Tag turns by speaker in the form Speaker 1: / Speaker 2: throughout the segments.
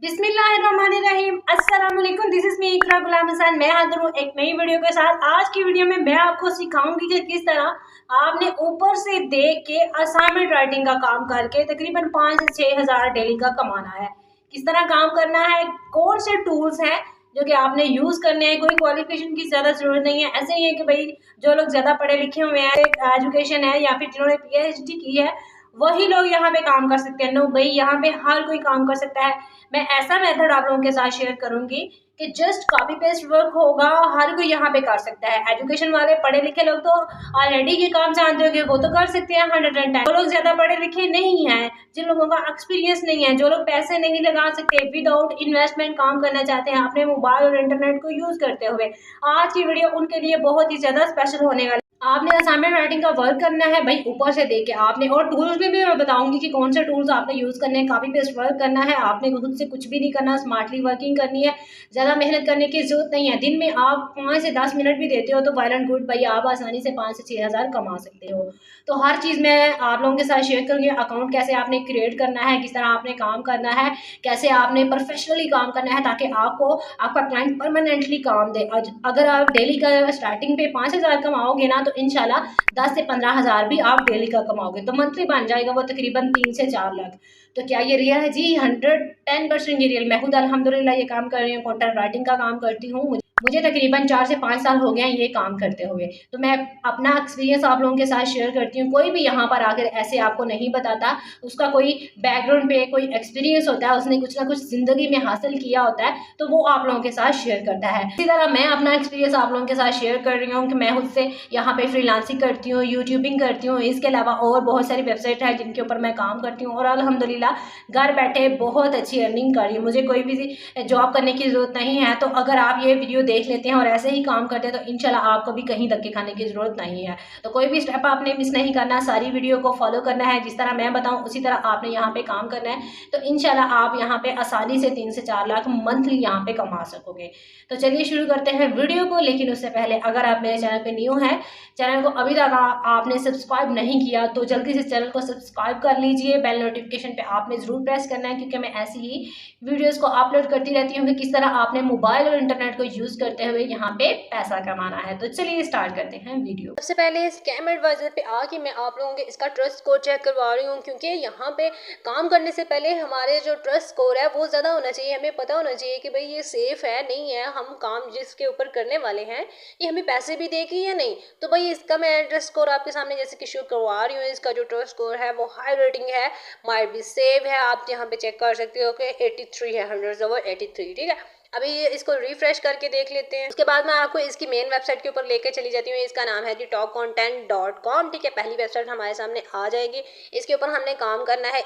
Speaker 1: बिस्मिल्लाहिर्रहमानिर्रहीम, अस्सलाम वालेकुम। दिस इज मी इकरा गुलाम हसन। मैं हाजिर हूँ एक नई वीडियो के साथ। आज की वीडियो में मैं आपको सिखाऊंगी कि किस तरह आपने ऊपर से देख के असाइनमेंट राइटिंग का काम करके तकरीबन 5 से 6 हज़ार डेली का कमाना है। किस तरह काम करना है, कौन से टूल्स हैं जो कि आपने यूज करने हैं। कोई क्वालिफिकेशन की ज्यादा जरूरत नहीं है। ऐसे ही है कि भाई जो लोग ज्यादा पढ़े लिखे हुए हैं, एजुकेशन है या फिर जिन्होंने PhD की है, वही लोग यहाँ पे काम कर सकते हैं। नो भाई, यहाँ पे हर कोई काम कर सकता है। मैं ऐसा मेथड आप लोगों के साथ शेयर करूंगी कि जस्ट कॉपी पेस्ट वर्क होगा, हर कोई यहाँ पे कर सकता है। एजुकेशन वाले पढ़े लिखे लोग तो ऑलरेडी ये काम जानते होंगे, वो तो कर सकते हैं 110। जो लोग ज्यादा पढ़े लिखे नहीं हैं, जिन लोगों का एक्सपीरियंस नहीं है, जो लोग पैसे नहीं लगा सकते, विदाउट इन्वेस्टमेंट काम करना चाहते हैं अपने मोबाइल और इंटरनेट को यूज करते हुए, आज की वीडियो उनके लिए बहुत ही ज्यादा स्पेशल होने वाली। आपने असाइनमेंट राइटिंग का वर्क करना है भाई ऊपर से देख के आपने, और टूल्स में भी मैं बताऊंगी कि कौन से टूल्स आपने यूज करने हैं। कॉपी पेस्ट वर्क करना है आपने, खुद से कुछ भी नहीं करना, स्मार्टली वर्किंग करनी है। ज्यादा मेहनत करने की जरूरत नहीं है। दिन में आप 5 से 10 मिनट भी देते हो तो वेल एंड गुड भाई, आप आसानी से 5 से 6 हज़ार कमा सकते हो। तो हर चीज मैं आप लोगों के साथ शेयर करूंगी। अकाउंट कैसे आपने क्रिएट करना है, किस तरह आपने काम करना है, कैसे आपने प्रोफेशनली काम करना है ताकि आपको आपका क्लाइंट परमानेंटली काम दे। अगर आप डेली का स्टार्टिंग पे 5 हज़ार कमाओगे ना, तो इंशाल्लाह 10 से 15 हज़ार भी आप डेली का कमाओगे, तो मंथली बन जाएगा वो तकरीबन 3 से 4 लाख। तो क्या ये रियल है? जी 110% ये रियल। मैं खुद अल्हम्दुलिल्लाह ये काम कर रही हूँ, कंटेंट राइटिंग का काम करती हूँ। मुझे तकरीबन 4 से 5 साल हो गए हैं ये काम करते हुए। तो मैं अपना एक्सपीरियंस आप लोगों के साथ शेयर करती हूँ। कोई भी यहाँ पर आकर ऐसे आपको नहीं बताता, उसका कोई बैकग्राउंड पे कोई एक्सपीरियंस होता है, उसने कुछ ना कुछ जिंदगी में हासिल किया होता है, तो वो आप लोगों के साथ शेयर करता है। इसी तरह मैं अपना एक्सपीरियंस आप लोगों के साथ शेयर कर रही हूँ कि मैं खुद से यहाँ पे फ्रीलांसिंग करती हूँ, यूट्यूबिंग करती हूँ। इसके अलावा और बहुत सारी वेबसाइट है जिनके ऊपर मैं काम करती हूँ, और अल्हम्दुलिल्लाह घर बैठे बहुत अच्छी अर्निंग कर रही हूँ। मुझे कोई भी जॉब करने की जरूरत नहीं है। तो अगर आप ये वीडियो देख लेते हैं और ऐसे ही काम करते हैं तो इंशाल्लाह आपको भी कहीं धक्के खाने की जरूरत नहीं है। तो कोई भी स्टेप आपने मिस नहीं करना, सारी वीडियो को फॉलो करना है। जिस तरह मैं बताऊं उसी तरह आपने यहाँ पे काम करना है, तो इंशाल्लाह आप यहाँ पे आसानी से 3 से 4 लाख मंथली यहाँ पे कमा सकोगे। तो चलिए शुरू करते हैं वीडियो को। लेकिन उससे पहले अगर आप मेरे चैनल पे न्यू हैं, चैनल को अभी तक आपने सब्सक्राइब नहीं किया, तो जल्दी से चैनल को सब्सक्राइब कर लीजिए। बेल नोटिफिकेशन पे आपने जरूर प्रेस करना है, क्योंकि मैं ऐसी ही वीडियोस को अपलोड करती रहती हूँ कि किस तरह आपने मोबाइल और इंटरनेट को यूज करते हुए यहाँ पे पैसा कमाना है। तो चलिए स्टार्ट करते हैं वीडियो। सबसे पहले स्कैम एडवाइजर पे आके मैं आप लोगों के इसका ट्रस्ट स्कोर चेक करवा रही हूँ, क्योंकि यहाँ पे काम करने से पहले हमारे जो ट्रस्ट स्कोर है वो ज़्यादा होना चाहिए। हमें पता होना चाहिए कि भाई ये सेफ है नहीं है, हम काम जिसके ऊपर करने वाले हैं ये हमें पैसे भी देगी या नहीं। तो भाई इसका मैं ट्रस्ट स्कोर आपके सामने जैसे कि शो करवा रही हूँ। इसका जो ट्रस्ट स्कोर है वो हाई रेटिंग है, माइट बी सेव है। आप यहाँ पे चेक कर सकते हो कि 83 है, 100/83। ठीक है, अभी ये इसको रिफ्रेश करके देख लेते हैं। उसके बाद मैं आपको इसकी मेन वेबसाइट के ऊपर लेकर चली जाती हूँ। इसका नाम है जी topcontent.com। ठीक है, पहली वेबसाइट हमारे सामने आ जाएगी। इसके ऊपर हमने काम करना है।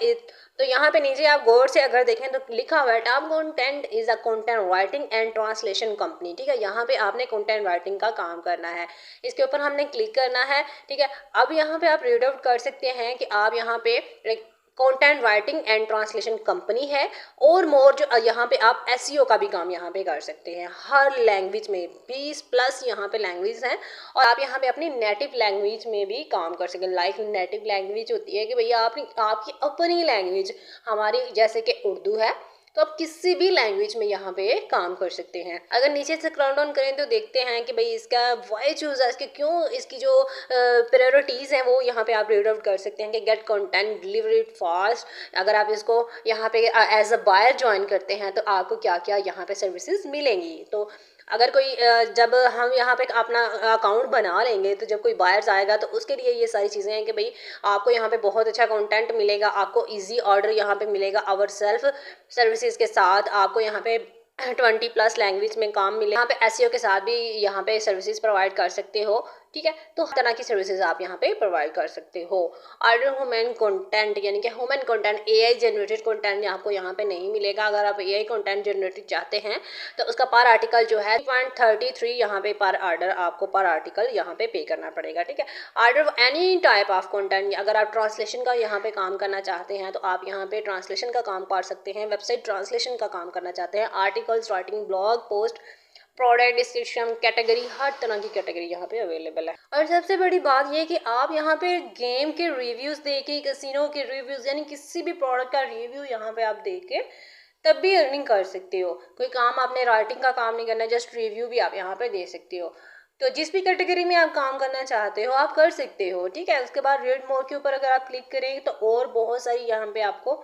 Speaker 1: तो यहाँ पे नीचे आप गौर से अगर देखें तो लिखा हुआ है top content is a content writing and translation company. ठीक है, यहाँ पे आपने कंटेंट राइटिंग का काम करना है। इसके ऊपर हमने क्लिक करना है। ठीक है, अब यहाँ पे आप रीड आउट कर सकते हैं कि आप यहाँ पे content writing and translation company है, और मोर जो यहाँ पे आप एसईओ का भी काम यहाँ पे कर सकते हैं। हर लैंग्वेज में 20+ यहाँ पे लैंग्वेज हैं, और आप यहाँ पे अपनी नेटिव लैंग्वेज में भी काम कर सकें। लाइक नेटिव लैंग्वेज होती है कि भैया आपकी अपनी लैंग्वेज, हमारी जैसे कि उर्दू है, तो आप किसी भी लैंग्वेज में यहाँ पे काम कर सकते हैं। अगर नीचे से स्क्रॉल डाउन करें तो देखते हैं कि भाई इसका वाई चूज है, इसके क्यों, इसकी जो प्रायोरिटीज़ हैं वो यहाँ पे आप रीड आउट कर सकते हैं कि गेट कंटेंट डिलीवरीड फास्ट। अगर आप इसको यहाँ पे एज अ बायर ज्वाइन करते हैं तो आपको क्या क्या यहाँ पे सर्विसेज मिलेंगी। तो अगर कोई जब हम यहाँ पे अपना अकाउंट बना लेंगे तो जब कोई बायर्स आएगा तो उसके लिए ये सारी चीज़ें हैं कि भाई आपको यहाँ पे बहुत अच्छा कंटेंट मिलेगा, आपको इजी ऑर्डर यहाँ पे मिलेगा आवर सेल्फ सर्विसेज के साथ। आपको यहाँ पे 20+ लैंग्वेज में काम मिले। यहाँ पे एसईओ के साथ भी यहाँ पे सर्विसेज प्रोवाइड कर सकते हो। ठीक है, तो हर तरह की सर्विसेज आप यहाँ पे प्रोवाइड कर सकते हो। ऑर्डर ह्यूमन कंटेंट, यानी कि human content, AI generated content आपको यहाँ पे नहीं मिलेगा। अगर आप एआई कंटेंट जनरेटेड चाहते हैं तो उसका पर आर्टिकल जो है 0.33 यहाँ पे पर ऑर्डर, आपको पर आर्टिकल यहाँ पे करना पड़ेगा। ठीक है, order any type of content, अगर आप ट्रांसलेशन का यहाँ पे काम करना चाहते हैं तो आप यहाँ पे ट्रांसलेशन का काम कर सकते हैं। वेबसाइट ट्रांसलेशन का काम करना चाहते हैं, articles writing, blog post, product description, category, हर तरह की कैटेगरी यहाँ पे अवेलेबल है। और सबसे बड़ी बात ये कि आप यहाँ पे गेम के रिव्यूज़ देके, कैसीनो के रिव्यूज़, यानी किसी भी प्रोडक्ट का रिव्यू यहाँ पे आप देके तब भी अर्निंग कर सकते हो। कोई काम आपने राइटिंग का काम नहीं करना, जस्ट रिव्यू भी आप यहाँ पे दे सकते हो। तो जिस भी कैटेगरी में आप काम करना चाहते हो आप कर सकते हो, ठीक है। उसके बाद रीड मोर के ऊपर अगर आप क्लिक करेंगे तो और बहुत सारी यहाँ पे आपको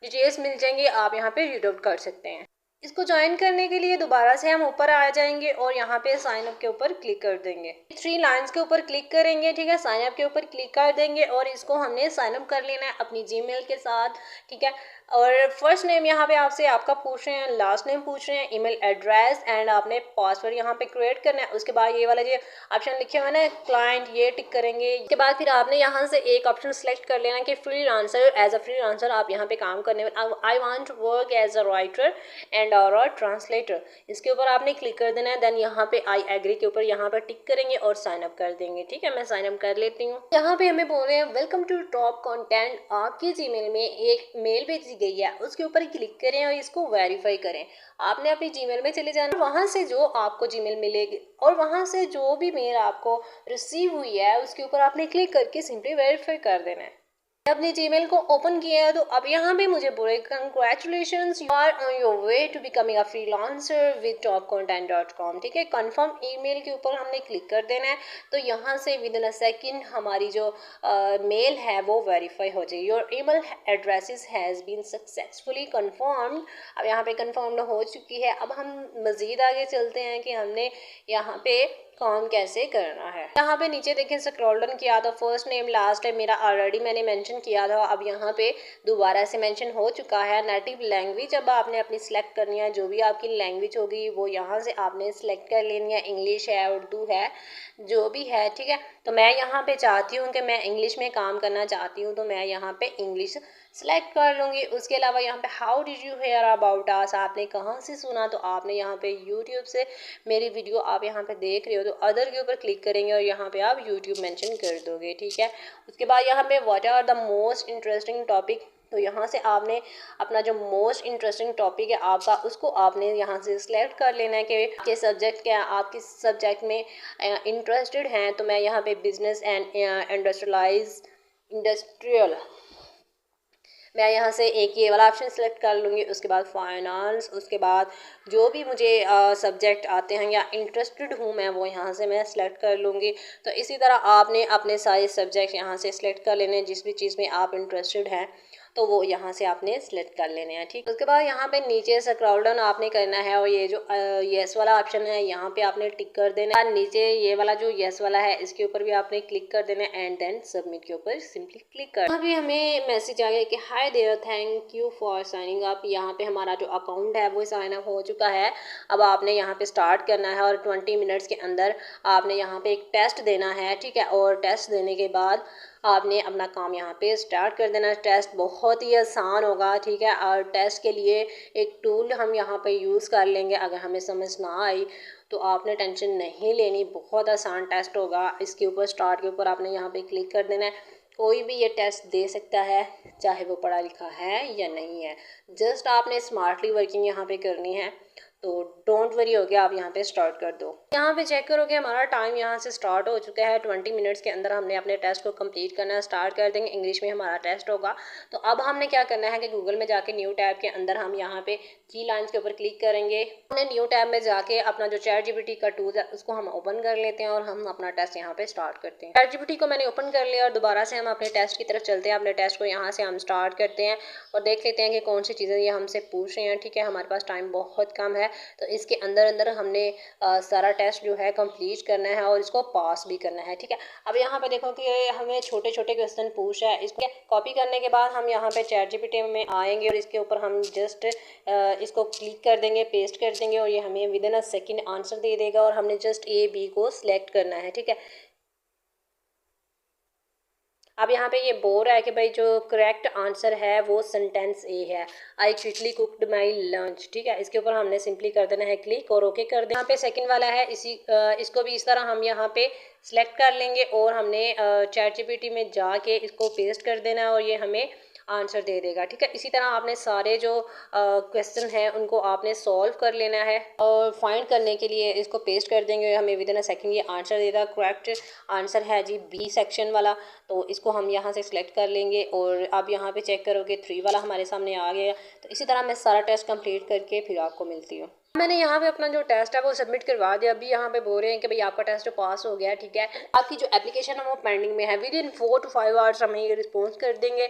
Speaker 1: डिटेल्स मिल जाएंगी, आप यहाँ पे रीड आउट कर सकते हैं। इसको ज्वाइन करने के लिए दोबारा से हम ऊपर आ जाएंगे और यहाँ पे साइन अप के ऊपर क्लिक कर देंगे। 3 लाइंस के ऊपर क्लिक करेंगे, ठीक है, साइन अप के ऊपर क्लिक कर देंगे और इसको हमने साइन अप कर लेना है अपनी जीमेल के साथ, ठीक है। और फर्स्ट नेम यहाँ पे आपसे आपका पूछ रहे हैं, लास्ट नेम पूछ रहे हैं, ईमेल एड्रेस एंड आपने पासवर्ड यहाँ पे क्रिएट करना है। उसके बाद ये वाला जो ऑप्शन लिखे हुए ना क्लाइंट, ये टिक करेंगे। उसके बाद फिर आपने यहाँ से एक ऑप्शन सेलेक्ट कर लेना कि फ्रीलांसर, एज अ फ्रीलांसर आप यहाँ पे काम करने वाले, I want to work as a writer and और ट्रांसलेटर, इसके ऊपर आपने क्लिक कर देना है। देन यहाँ पे आई एग्री के ऊपर यहाँ पर टिक करेंगे और साइन अप कर देंगे, ठीक है। मैं साइन अप कर लेती हूँ। यहाँ पे हमें बोल रहे हैं वेलकम टू टॉप कंटेंट, आपकी जीमेल में एक मेल भेजी गई है, उसके ऊपर क्लिक करें और इसको वेरीफाई करें। आपने अपनी जीमेल में चले जाना, वहां से जो आपको जीमेल मिलेगी और वहां से जो भी मेल आपको रिसीव हुई है उसके ऊपर आपने क्लिक करके सिंपली वेरीफाई कर देना है। अपनी जीमेल को ओपन किया है तो अब यहाँ पे मुझे बोले congratulations, you are on your way to becoming a freelancer with topcontent.com, ठीक है। कंफर्म ईमेल के ऊपर हमने क्लिक कर देना है तो यहाँ से विद इन अ सेकंड हमारी जो मेल है वो वेरीफाई हो जाएगी। Your email addresses has been successfully confirmed, अब यहाँ पे कंफर्म हो चुकी है। अब हम मज़ीद आगे चलते हैं कि हमने यहाँ पे काम कैसे करना है। यहाँ पे नीचे देखें स्क्रॉल डाउन किया तो फर्स्ट नेम लास्ट नेम मेरा ऑलरेडी मैंने मेंशन किया था, अब यहाँ पे दोबारा से मेंशन हो चुका है। नेटिव लैंग्वेज अब आपने अपनी सिलेक्ट करनी है, जो भी आपकी लैंग्वेज होगी वो यहाँ से आपने सिलेक्ट कर लेनी है, इंग्लिश है, उर्दू है, जो भी है, ठीक है। तो मैं यहाँ पे चाहती हूँ कि मैं इंग्लिश में काम करना चाहती हूँ तो मैं यहाँ पे इंग्लिश सेलेक्ट कर लूँगी। उसके अलावा यहाँ पे how did you hear about us, आपने कहाँ से सुना, तो आपने यहाँ पे यूट्यूब से मेरी वीडियो आप यहाँ पे देख रहे हो तो अदर के ऊपर क्लिक करेंगे और यहाँ पे आप यूट्यूब मेंशन कर दोगे, ठीक है। उसके बाद यहाँ पे what are the most interesting topic, तो यहाँ से आपने अपना जो मोस्ट इंटरेस्टिंग टॉपिक है आपका उसको आपने यहाँ से सिलेक्ट कर लेना है कि आपके सब्जेक्ट क्या, आप किस सब्जेक्ट में इंटरेस्टेड हैं। तो मैं यहाँ पे बिजनेस एंड इंडस्ट्रियल मैं यहाँ से एक ये वाला ऑप्शन सेलेक्ट कर लूँगी। उसके बाद फाइनेंस, उसके बाद जो भी मुझे सब्जेक्ट आते हैं या इंटरेस्टेड हूँ मैं वो यहाँ से मैं सेलेक्ट कर लूँगी। तो इसी तरह आपने अपने सारे सब्जेक्ट यहाँ से सिलेक्ट कर लेने हैं, जिस भी चीज़ में आप इंटरेस्टेड हैं तो वो यहाँ से आपने सिलेक्ट कर लेने हैं, ठीक। उसके बाद यहाँ पे नीचे स्क्रॉल डाउन आपने करना है और ये जो येस वाला ऑप्शन है यहाँ पे आपने टिक कर देना है। नीचे ये वाला जो येस वाला है इसके ऊपर भी आपने क्लिक कर देना है एंड देन सबमिट के ऊपर सिंपली क्लिक कर। यहाँ पे हमें मैसेज आ गया कि hi there, thank you for signing up. यहाँ पे हमारा जो अकाउंट है वो साइन अप हो चुका है। अब आपने यहाँ पे स्टार्ट करना है और 20 मिनट्स के अंदर आपने यहाँ पे एक टेस्ट देना है, ठीक है। और टेस्ट देने के बाद आपने अपना काम यहाँ पे स्टार्ट कर देना। टेस्ट बहुत ही आसान होगा, ठीक है। और टेस्ट के लिए एक टूल हम यहाँ पे यूज़ कर लेंगे, अगर हमें समझ ना आई तो आपने टेंशन नहीं लेनी, बहुत आसान टेस्ट होगा। इसके ऊपर स्टार्ट के ऊपर आपने यहाँ पे क्लिक कर देना है। कोई भी ये टेस्ट दे सकता है, चाहे वो पढ़ा लिखा है या नहीं है, जस्ट आपने स्मार्टली वर्किंग यहाँ पे करनी है। तो डोंट वरी हो गया, आप यहाँ पे स्टार्ट कर दो। यहाँ पे चेक करोगे हमारा टाइम यहाँ से स्टार्ट हो चुका है। 20 मिनट्स के अंदर हमने अपने टेस्ट को कंप्लीट करना स्टार्ट कर देंगे। इंग्लिश में हमारा टेस्ट होगा। तो अब हमने क्या करना है कि गूगल में जाके न्यू टैब के अंदर हम यहाँ पे 3 लाइन्स के ऊपर क्लिक करेंगे। हमने न्यू टैब में जाके अपना जो चैट जीपीटी का टूल है उसको हम ओपन कर लेते हैं और हम अपना टेस्ट यहाँ पे स्टार्ट करते हैं। चैट जीपीटी को मैंने ओपन कर लिया और दोबारा से हम अपने टेस्ट की तरफ चलते हैं। अपने टेस्ट को यहाँ से हम स्टार्ट करते हैं और देख लेते हैं कि कौन सी चीज़ें ये हमसे पूछ रहे हैं, ठीक है। हमारे पास टाइम बहुत कम है तो इसके अंदर हमने सारा टेस्ट जो है कंप्लीट करना है और इसको पास भी करना है, ठीक है। अब यहाँ पे देखो कि हमें छोटे छोटे क्वेश्चन पूछ है। इसको कॉपी करने के बाद हम यहाँ पे चैट जीपीटी में आएंगे और इसके ऊपर हम जस्ट इसको क्लिक कर देंगे, पेस्ट कर देंगे और ये हमें within a second answer दे देगा और हमने जस्ट ए बी को सिलेक्ट करना है, ठीक है। अब यहाँ पे ये बोल रहा है कि भाई जो करेक्ट आंसर है वो सेंटेंस ए है, I quickly cooked my lunch, ठीक है। इसके ऊपर हमने सिंपली कर देना है क्लिक और ओके कर देना। यहाँ पे सेकंड वाला है, इसको भी इस तरह हम यहाँ पे सिलेक्ट कर लेंगे और हमने चैट जीपीटी में जाके इसको पेस्ट कर देना है और ये हमें
Speaker 2: आंसर दे देगा। ठीक है, इसी तरह आपने सारे जो क्वेश्चन हैं उनको आपने सॉल्व कर लेना है और फाइंड करने के लिए इसको पेस्ट कर देंगे, हमें विद इन अ सेकंड ये आंसर देगा। करेक्ट आंसर है जी बी सेक्शन वाला, तो इसको हम यहाँ से सिलेक्ट कर लेंगे और आप यहाँ पे चेक करोगे 3 वाला हमारे सामने आ गया। तो इसी तरह मैं सारा टेस्ट कंप्लीट करके फिर आपको मिलती हूँ। मैंने यहाँ पे अपना जो टेस्ट है वो सबमिट करवा दिया। अभी यहाँ पे बोल रहे हैं कि भाई आपका टेस्ट पास हो गया है। ठीक है, आपकी जो एप्लीकेशन है वो पेंडिंग में है, विद इन 4 to 5 आवर्स हमें ये रिस्पॉन्स कर देंगे,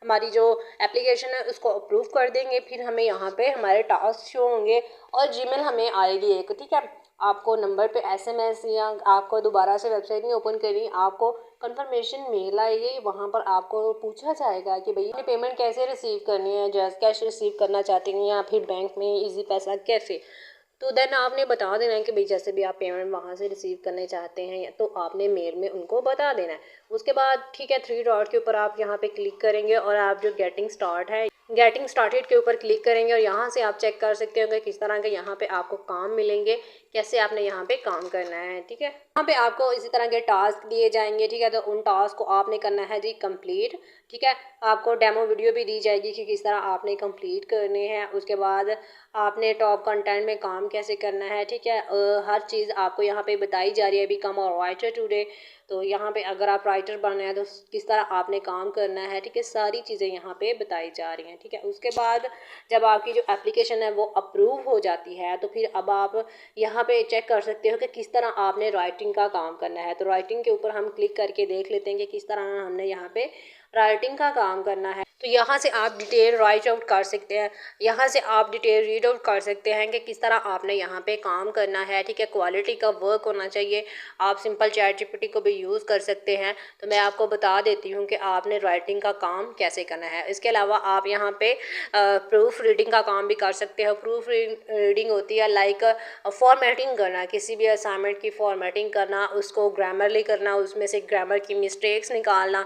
Speaker 2: हमारी जो एप्लीकेशन है उसको अप्रूव कर देंगे। फिर हमें यहाँ पे हमारे टास्क शो होंगे और जीमेल हमें आएगी एक। ठीक है, आपको नंबर पे एसएमएस या आपको दोबारा से वेबसाइट नहीं ओपन करनी, आपको कंफर्मेशन मेल आएगी, वहाँ पर आपको पूछा जाएगा कि भाई आपने पेमेंट कैसे रिसीव करनी है, जैस कैश रिसीव करना चाहते हैं या फिर बैंक में इजी पैसा कैसे। तो देन आपने बता देना है कि भाई जैसे भी आप पेमेंट वहाँ से रिसीव करने चाहते हैं तो आपने मेल में उनको बता देना है। उसके बाद ठीक है 3 डॉट के ऊपर आप यहाँ पे क्लिक करेंगे और आप जो गेटिंग स्टार्टेड के ऊपर क्लिक करेंगे और यहाँ से आप चेक कर सकते हो कि किस तरह के यहाँ पे आपको काम मिलेंगे, कैसे आपने यहाँ पे काम करना है। ठीक है, यहाँ पे आपको इसी तरह के टास्क दिए जाएंगे। ठीक है, तो उन टास्क को आपने करना है जी कंप्लीट। ठीक है, आपको डेमो वीडियो भी दी जाएगी कि किस तरह आपने कंप्लीट करने हैं। उसके बाद आपने टॉप कंटेंट में काम कैसे करना है। ठीक है, हर चीज़ आपको यहाँ पे बताई जा रही है। बिकम अ राइटर टुडे, तो यहाँ पे अगर आप राइटर बनना है तो किस तरह आपने काम करना है। ठीक है, सारी चीज़ें यहाँ पे बताई जा रही हैं। ठीक है, उसके बाद जब आपकी जो एप्लीकेशन है वो अप्रूव हो जाती है तो फिर अब आप यहाँ पे चेक कर सकते हो कि किस तरह आपने राइटिंग का काम करना है। तो राइटिंग के ऊपर हम क्लिक करके देख लेते हैं कि किस तरह हमने यहाँ पे राइटिंग का काम करना है। तो यहाँ से आप डिटेल राइट आउट कर सकते हैं, यहाँ से आप डिटेल रीड आउट कर सकते हैं कि किस तरह आपने यहाँ पे काम करना है। ठीक है, क्वालिटी का वर्क होना चाहिए। आप सिंपल चैट जीपीटी को भी यूज़ कर सकते हैं। तो मैं आपको बता देती हूँ कि आपने राइटिंग का काम कैसे करना है। इसके अलावा आप यहाँ पे प्रूफ रीडिंग का काम भी कर सकते हो। प्रूफ रीडिंग होती है लाइक फॉर्मेटिंग करना, किसी भी असाइनमेंट की फॉर्मेटिंग करना, उसको ग्रामरली करना, उसमें से ग्रामर की मिस्टेक्स निकालना।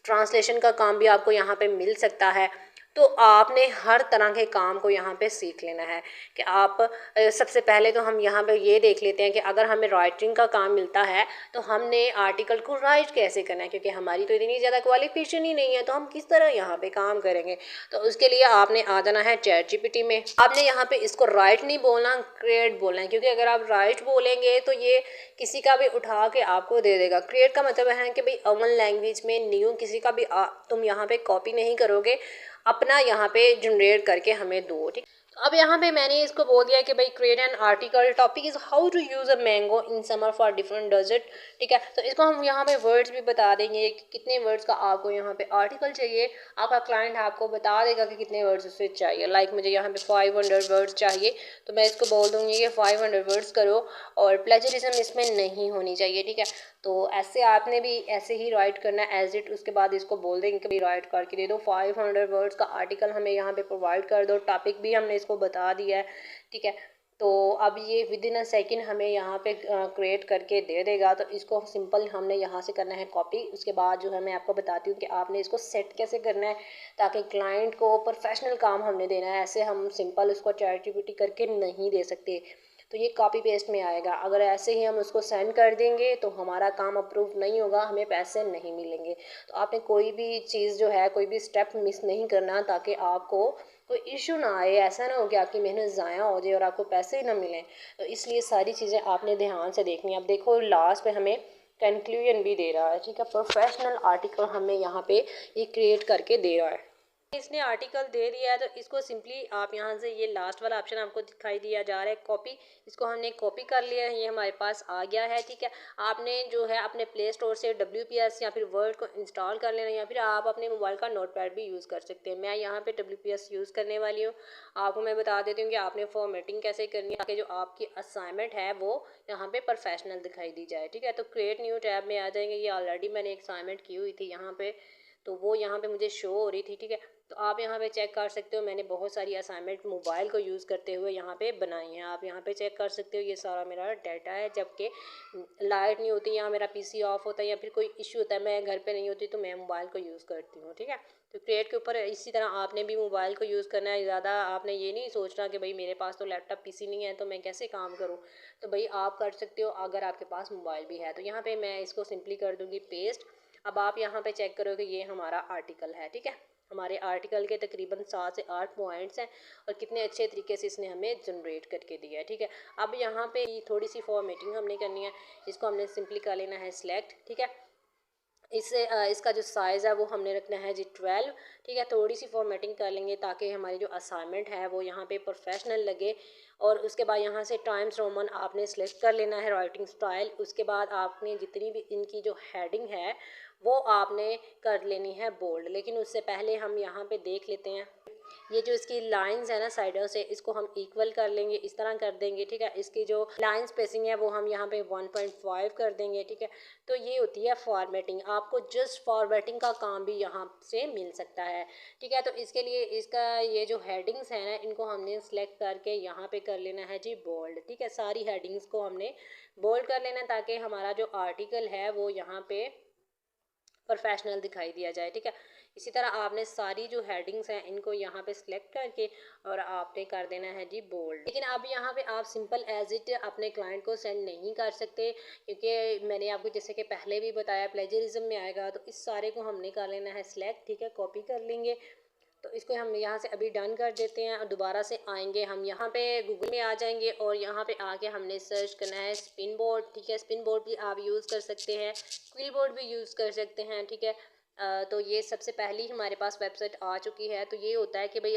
Speaker 2: ट्रांसलेशन का काम भी आपको यहाँ पे मिल सकता है। तो आपने हर तरह के काम को यहाँ पे सीख लेना है कि आप सबसे पहले तो हम यहाँ पे ये देख लेते हैं कि अगर हमें राइटिंग का काम मिलता है तो हमने आर्टिकल को राइट कैसे करना है, क्योंकि हमारी तो इतनी ज़्यादा क्वालिफिकेशन ही नहीं है, तो हम किस तरह यहाँ पे काम करेंगे। तो उसके लिए आपने आ जाना है चैट जीपीटी में। आपने यहाँ पे इसको राइट नहीं बोलना, क्रिएट बोलना है, क्योंकि अगर आप राइट बोलेंगे तो ये किसी का भी उठा के आपको दे देगा। क्रिएट का मतलब है कि भाई अवन लैंग्वेज में न्यू किसी का भी तुम यहाँ पे कॉपी नहीं करोगे, अपना यहाँ पे जनरेट करके हमें दो। ठीक, अब यहाँ पे मैंने इसको बोल दिया कि भाई create an article, topic is how to use a mango in summer for different dessert. ठीक है, तो इसको हम यहाँ पे वर्ड्स भी बता देंगे कि कितने वर्ड्स का आपको यहाँ पे आर्टिकल चाहिए। आपका क्लाइंट आपको बता देगा कि कितने वर्ड्स उससे चाहिए। लाइक मुझे यहाँ पे 500 वर्ड्स चाहिए, तो मैं इसको बोल दूँगी कि 500 वर्ड्स करो और प्लेजरिज्म इसमें नहीं होनी चाहिए। ठीक है, तो ऐसे आपने भी ऐसे ही राइट करना है एज इट। उसके बाद इसको बोल देंगे कि भाई राइट करके दे दो 500 वर्ड्स का आर्टिकल हमें यहाँ पे प्रोवाइड कर दो। टॉपिक भी हमने इसको बता दिया है। ठीक है, तो अब ये विद इन अ सेकेंड हमें यहाँ पे क्रिएट करके दे देगा। तो इसको सिंपल हमने यहाँ से करना है कॉपी। उसके बाद जो है मैं आपको बताती हूँ कि आपने इसको सेट कैसे करना है ताकि क्लाइंट को प्रोफेशनल काम हमने देना है। ऐसे हम सिंपल उसको चैट जीपीटी करके नहीं दे सकते, तो ये कॉपी पेस्ट में आएगा। अगर ऐसे ही हम उसको सेंड कर देंगे तो हमारा काम अप्रूव नहीं होगा, हमें पैसे नहीं मिलेंगे। तो आपने कोई भी चीज़ जो है, कोई भी स्टेप मिस नहीं करना ताकि आपको कोई इशू ना आए। ऐसा ना हो कि आपकी मेहनत ज़ाया हो जाए और आपको पैसे ही ना मिलें। तो इसलिए सारी चीज़ें आपने ध्यान से देखनी है। अब देखो लास्ट पे हमें कंक्लूजन भी दे रहा है। ठीक है, प्रोफेशनल आर्टिकल हमें यहाँ पे ये क्रिएट करके दे रहा है। इसने आर्टिकल दे दिया है, तो इसको सिंपली आप यहाँ से ये लास्ट वाला ऑप्शन आपको दिखाई दिया जा रहा है कॉपी, इसको हमने कॉपी कर लिया है, ये हमारे पास आ गया है। ठीक है, आपने जो है अपने प्ले स्टोर से WPS या फिर वर्ड को इंस्टॉल कर लेना, या फिर आप अपने मोबाइल का नोटपैड भी यूज़ कर सकते हैं। मैं यहाँ पे WPS यूज़ करने वाली हूँ। आपको मैं बता देती हूँ कि आपने फॉर्मेटिंग कैसे करनी है ताकि जो आपकी असाइनमेंट है वो यहाँ पे प्रोफेशनल दिखाई दी जाए। ठीक है, तो क्रिएट न्यू टैब में आ जाएंगे। ये ऑलरेडी मैंने एक असाइनमेंट की हुई थी यहाँ पे, तो वो यहाँ पे मुझे शो हो रही थी। ठीक है, तो आप यहाँ पे चेक कर सकते हो, मैंने बहुत सारी असाइनमेंट मोबाइल को यूज़ करते हुए यहाँ पे बनाई हैं। आप यहाँ पे चेक कर सकते हो, ये सारा मेरा डाटा है। जबकि लाइट नहीं होती या मेरा पीसी ऑफ होता है या फिर कोई इशू होता है, मैं घर पे नहीं होती, तो मैं मोबाइल को यूज़ करती हूँ। ठीक है, तो क्रिएट के ऊपर इसी तरह आपने भी मोबाइल को यूज़ करना है। ज़्यादा आपने ये नहीं सोचना कि भाई मेरे पास तो लैपटॉप पीसी नहीं है तो मैं कैसे काम करूँ। तो भाई आप कर सकते हो अगर आपके पास मोबाइल भी है। तो यहाँ पे मैं इसको सिंपली कर दूँगी पेस्ट। अब आप यहाँ पे चेक करो कि ये हमारा आर्टिकल है। ठीक है, हमारे आर्टिकल के तकरीबन 7 से 8 पॉइंट्स हैं और कितने अच्छे तरीके से इसने हमें जनरेट करके दिया है। ठीक है, अब यहाँ पे थोड़ी सी फॉर्मेटिंग हमने करनी है, इसको हमने सिंपली कर लेना है सिलेक्ट। ठीक है, इससे इसका जो साइज़ है वो हमने रखना है जी 12। ठीक है, थोड़ी सी फॉर्मेटिंग कर लेंगे ताकि हमारी जो असाइनमेंट है वो यहाँ पे प्रोफेशनल लगे। और उसके बाद यहाँ से टाइम्स रोमन आपने सेलेक्ट कर लेना है, राइटिंग स्टाइल। उसके बाद आपने जितनी भी इनकी जो हेडिंग है वो आपने कर लेनी है बोल्ड। लेकिन उससे पहले हम यहाँ पे देख लेते हैं, ये जो इसकी लाइंस है ना साइडों से, इसको हम इक्वल कर लेंगे, इस तरह कर देंगे। ठीक है, इसकी जो लाइन स्पेसिंग है वो हम यहाँ पे 1.5 कर देंगे। ठीक है, तो ये होती है फॉर्मेटिंग। आपको जस्ट फॉर्मेटिंग का काम भी यहाँ से मिल सकता है। ठीक है, तो इसके लिए इसका ये जो हेडिंग्स है ना, इनको हमने सेलेक्ट करके यहाँ पे कर लेना है जी बोल्ड। ठीक है, सारी हेडिंग्स को हमने बोल्ड कर लेना ताकि हमारा जो आर्टिकल है वो यहाँ पे प्रोफेशनल दिखाई दिया जाए। ठीक है, इसी तरह आपने सारी जो हेडिंग्स हैं इनको यहाँ पे सिलेक्ट करके और आपने कर देना है जी बोल्ड। लेकिन अब यहाँ पे आप सिंपल एज इट अपने क्लाइंट को सेंड नहीं कर सकते, क्योंकि मैंने आपको जैसे कि पहले भी बताया प्लेजरिज्म में आएगा। तो इस सारे को हमने कर लेना है सिलेक्ट। ठीक है, कॉपी कर लेंगे। तो इसको हम यहाँ से अभी डन कर देते हैं और दोबारा से आएंगे, हम यहाँ पे गूगल में आ जाएंगे और यहाँ पे आके हमने सर्च करना है स्पिन बोर्ड। ठीक है, स्पिन बोर्ड भी आप यूज़ कर सकते हैं, क्विल बोर्ड भी यूज़ कर सकते हैं। ठीक है, तो ये सबसे पहली हमारे पास वेबसाइट आ चुकी है। तो ये होता है कि भाई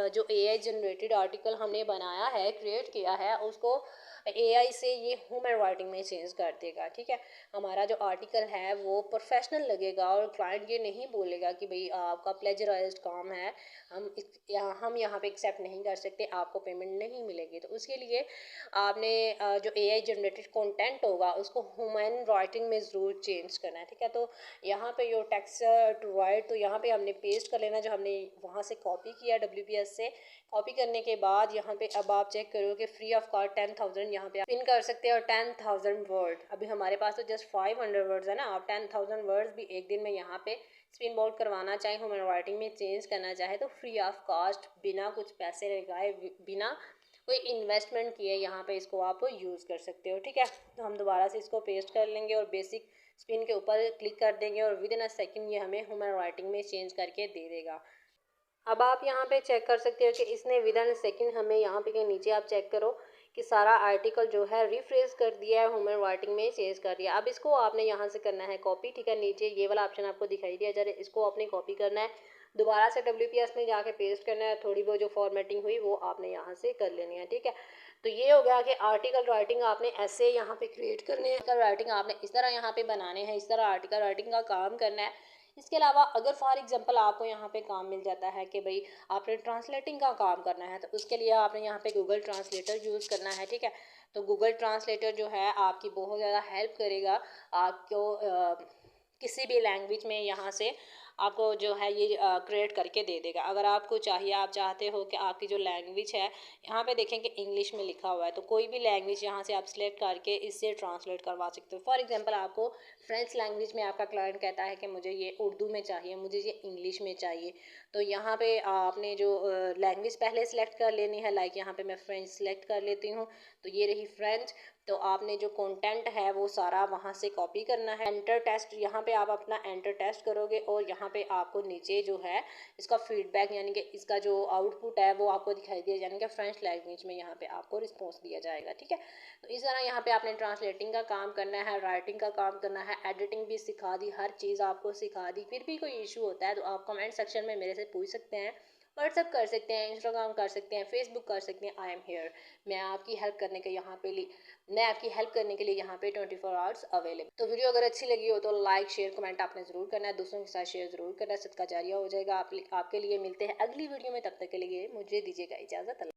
Speaker 2: जो AI जनरेटेड आर्टिकल हमने बनाया है, क्रिएट किया है, उसको AI से ये ह्यूमन राइटिंग में चेंज कर देगा। ठीक है, हमारा जो आर्टिकल है वो प्रोफेशनल लगेगा और क्लाइंट ये नहीं बोलेगा कि भाई आपका प्लेजराइज्ड काम है, हम यहाँ पे एक्सेप्ट नहीं कर सकते, आपको पेमेंट नहीं मिलेगी। तो उसके लिए आपने जो AI जनरेटेड कंटेंट होगा उसको ह्यूमन राइटिंग में ज़रूर चेंज करना है। ठीक है, तो यहाँ पे योर टेक्स्ट टू राइट, तो यहाँ पे हमने पेस्ट कर लेना जो हमने वहाँ से कॉपी किया WPS से। कॉपी करने के बाद यहाँ पे अब आप चेक करो कि फ्री ऑफ कॉस्ट 10,000 यहाँ पे पिन कर सकते हैं और 10,000 वर्ड। अभी हमारे पास तो जस्ट 500 वर्ड्स है ना, आप 10,000 वर्ड्स भी एक दिन में यहाँ पे स्पिन बोर्ड करवाना चाहे, ह्यूमन राइटिंग में चेंज करना चाहे तो फ्री ऑफ कॉस्ट, बिना कुछ पैसे लगाए, बिना कोई इन्वेस्टमेंट किए यहाँ पे इसको आप यूज़ कर सकते हो। ठीक है, तो हम दोबारा से इसको पेस्ट कर लेंगे और बेसिक स्पिन के ऊपर क्लिक कर देंगे और विद इन अ सेकेंड ये हमें ह्यूमन राइटिंग में चेंज करके दे देगा। अब आप यहाँ पे चेक कर सकते हो कि इसने विद इन सेकेंड हमें यहाँ पे के नीचे आप चेक करो कि सारा आर्टिकल जो है रिफ्रेश कर दिया है, ह्यूमन राइटिंग में चेंज कर दिया। अब इसको आपने यहाँ से करना है कॉपी। ठीक है, नीचे ये वाला ऑप्शन आपको दिखाई दिया जा रहा है, इसको आपने कॉपी करना है, दोबारा से WPS में जाके पेस्ट करना है, थोड़ी बहुत जो फॉर्मेटिंग हुई वो आपने यहाँ से कर लेनी है। ठीक है, तो ये हो गया कि आर्टिकल राइटिंग आपने ऐसे यहाँ पे क्रिएट करने है, आर्टिकल राइटिंग आपने इस तरह यहाँ पे बनाने हैं, इस तरह आर्टिकल राइटिंग का काम करना है। इसके अलावा अगर फॉर एग्जांपल आपको यहाँ पे काम मिल जाता है कि भाई आपने ट्रांसलेटिंग का काम करना है, तो उसके लिए आपने यहाँ पे गूगल ट्रांसलेटर यूज़ करना है। ठीक है, तो गूगल ट्रांसलेटर जो है आपकी बहुत ज़्यादा हेल्प करेगा, आपको किसी भी लैंग्वेज में यहाँ से आपको जो है ये क्रिएट करके दे देगा। अगर आपको चाहिए, आप चाहते हो कि आपकी जो लैंग्वेज है, यहाँ पे देखें कि इंग्लिश में लिखा हुआ है, तो कोई भी लैंग्वेज यहाँ से आप सिलेक्ट करके इससे ट्रांसलेट करवा सकते हो। फॉर एग्जांपल आपको फ्रेंच लैंग्वेज में आपका क्लाइंट कहता है कि मुझे ये उर्दू में चाहिए, मुझे ये इंग्लिश में चाहिए, तो यहाँ पे आपने जो लैंग्वेज पहले सेलेक्ट कर लेनी है। लाइक यहाँ पे मैं फ्रेंच सेलेक्ट कर लेती हूँ, तो ये रही फ्रेंच। तो आपने जो कंटेंट है वो सारा वहाँ से कॉपी करना है। एंटर टेस्ट, यहाँ पे आप अपना एंटर टेस्ट करोगे और यहाँ पे आपको नीचे जो है इसका फीडबैक यानी कि इसका जो आउटपुट है वो आपको दिखाई दिया, यानी कि फ्रेंच लैंग्वेज में यहाँ पे आपको रिस्पॉन्स दिया जाएगा। ठीक है, तो इस तरह यहाँ पे आपने ट्रांसलेटिंग का काम करना है, राइटिंग का काम करना है, एडिटिंग भी सिखा दी, हर चीज़ आपको सिखा दी। फिर भी कोई इशू होता है तो आप कमेंट सेक्शन में मेरे से पूछ सकते हैं, व्हाट्सअप कर सकते हैं, इंस्टाग्राम कर सकते हैं, फेसबुक कर सकते हैं। आई एम हेयर, मैं आपकी हेल्प करने के लिए यहाँ पे 24 आवर्स अवेलेबल। तो वीडियो अगर अच्छी लगी हो तो लाइक शेयर कमेंट आपने ज़रूर करना है, दूसरों के साथ शेयर ज़रूर करना है, सदका जारिया हो जाएगा आपके लिए। मिलते हैं अगली वीडियो में, तब तक के लिए मुझे दीजिएगा इजाज़त।